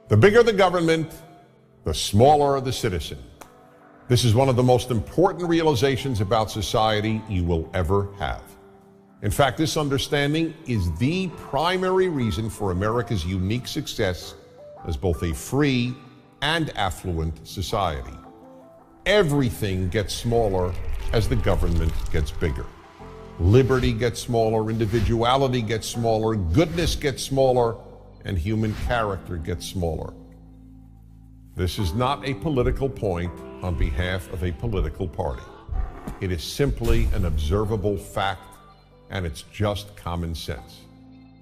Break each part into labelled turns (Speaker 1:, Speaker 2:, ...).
Speaker 1: The bigger the government, the smaller the citizen. This is one of the most important realizations about society you will ever have. In fact, this understanding is the primary reason for America's unique success as both a free and affluent society. Everything gets smaller as the government gets bigger. Liberty gets smaller, individuality gets smaller, goodness gets smaller, and human character gets smaller. This is not a political point on behalf of a political party. It is simply an observable fact, and it's just common sense.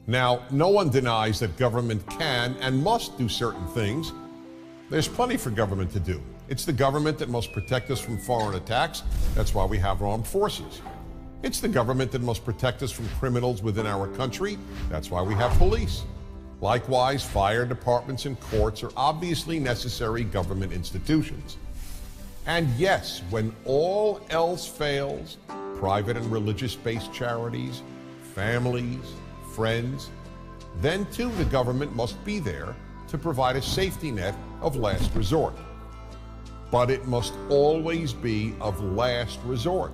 Speaker 1: Now, no one denies that government can and must do certain things. There's plenty for government to do. It's the government that must protect us from foreign attacks. That's why we have armed forces. It's the government that must protect us from criminals within our country. That's why we have police. Likewise, fire departments and courts are obviously necessary government institutions. And yes, when all else fails, private and religious-based charities, families, friends, then too the government must be there to provide a safety net of last resort. But it must always be of last resort.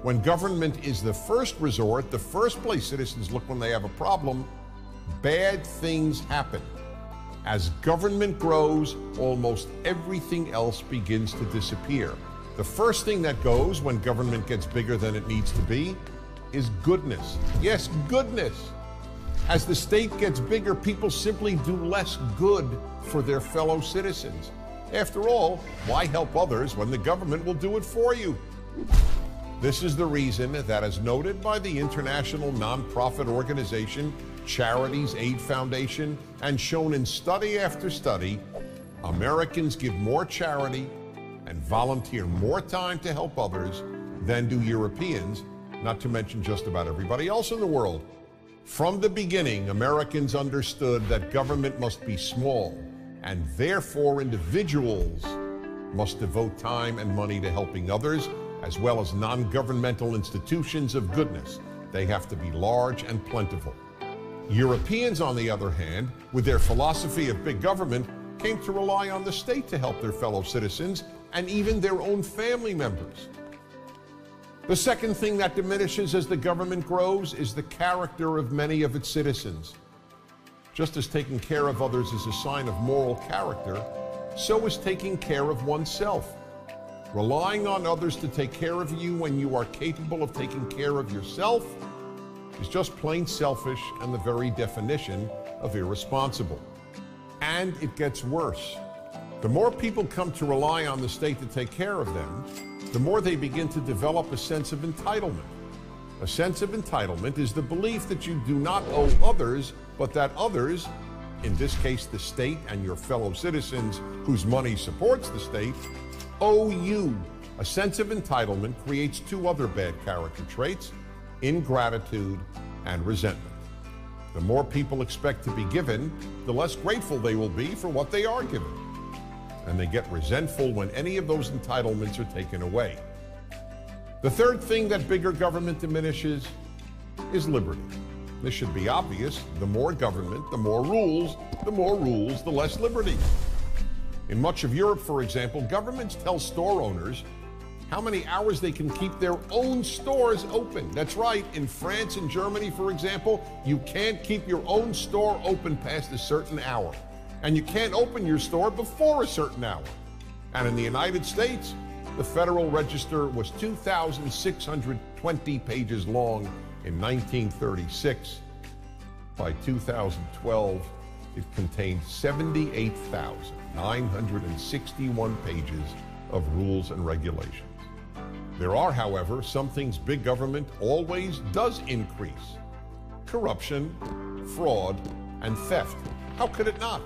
Speaker 1: When government is the first resort, the first place citizens look when they have a problem, bad things happen. As government grows, almost everything else begins to disappear. The first thing that goes when government gets bigger than it needs to be is goodness. Yes, goodness. As the state gets bigger, people simply do less good for their fellow citizens. After all, why help others when the government will do it for you? This is the reason that, as noted by the international nonprofit organization Charities Aid Foundation, and shown in study after study, Americans give more charity and volunteer more time to help others than do Europeans, not to mention just about everybody else in the world. From the beginning, Americans understood that government must be small, and therefore individuals must devote time and money to helping others, as well as non-governmental institutions of goodness. They have to be large and plentiful. Europeans, on the other hand, with their philosophy of big government, came to rely on the state to help their fellow citizens and even their own family members. The second thing that diminishes as the government grows is the character of many of its citizens. Just as taking care of others is a sign of moral character, so is taking care of oneself. Relying on others to take care of you when you are capable of taking care of yourself is just plain selfish and the very definition of irresponsible. And it gets worse. The more people come to rely on the state to take care of them, the more they begin to develop a sense of entitlement. A sense of entitlement is the belief that you do not owe others, but that others, in this case the state and your fellow citizens whose money supports the state, owe you. A sense of entitlement creates two other bad character traits: ingratitude and resentment. The more people expect to be given, the less grateful they will be for what they are given. And they get resentful when any of those entitlements are taken away. The third thing that bigger government diminishes is liberty. This should be obvious. The more government, the more rules, the less liberty. In much of Europe, for example, governments tell store owners how many hours they can keep their own stores open. That's right, in France and Germany, for example, you can't keep your own store open past a certain hour. And you can't open your store before a certain hour. And in the United States, the Federal Register was 2,620 pages long in 1936. By 2012, it contained 78,961 pages of rules and regulations. There are, however, some things big government always does increase: corruption, fraud, and theft. How could it not?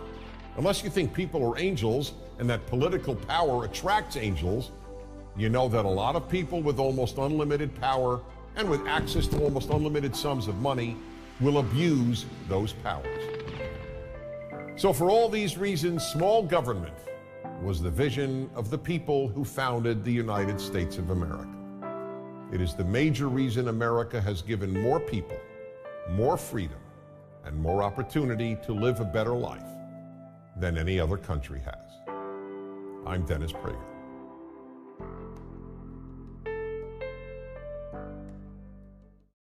Speaker 1: Unless you think people are angels and that political power attracts angels, you know that a lot of people with almost unlimited power and with access to almost unlimited sums of money will abuse those powers. So for all these reasons, small government was the vision of the people who founded the United States of America. It is the major reason America has given more people more freedom and more opportunity to live a better life. than any other country has. I'm Dennis Prager.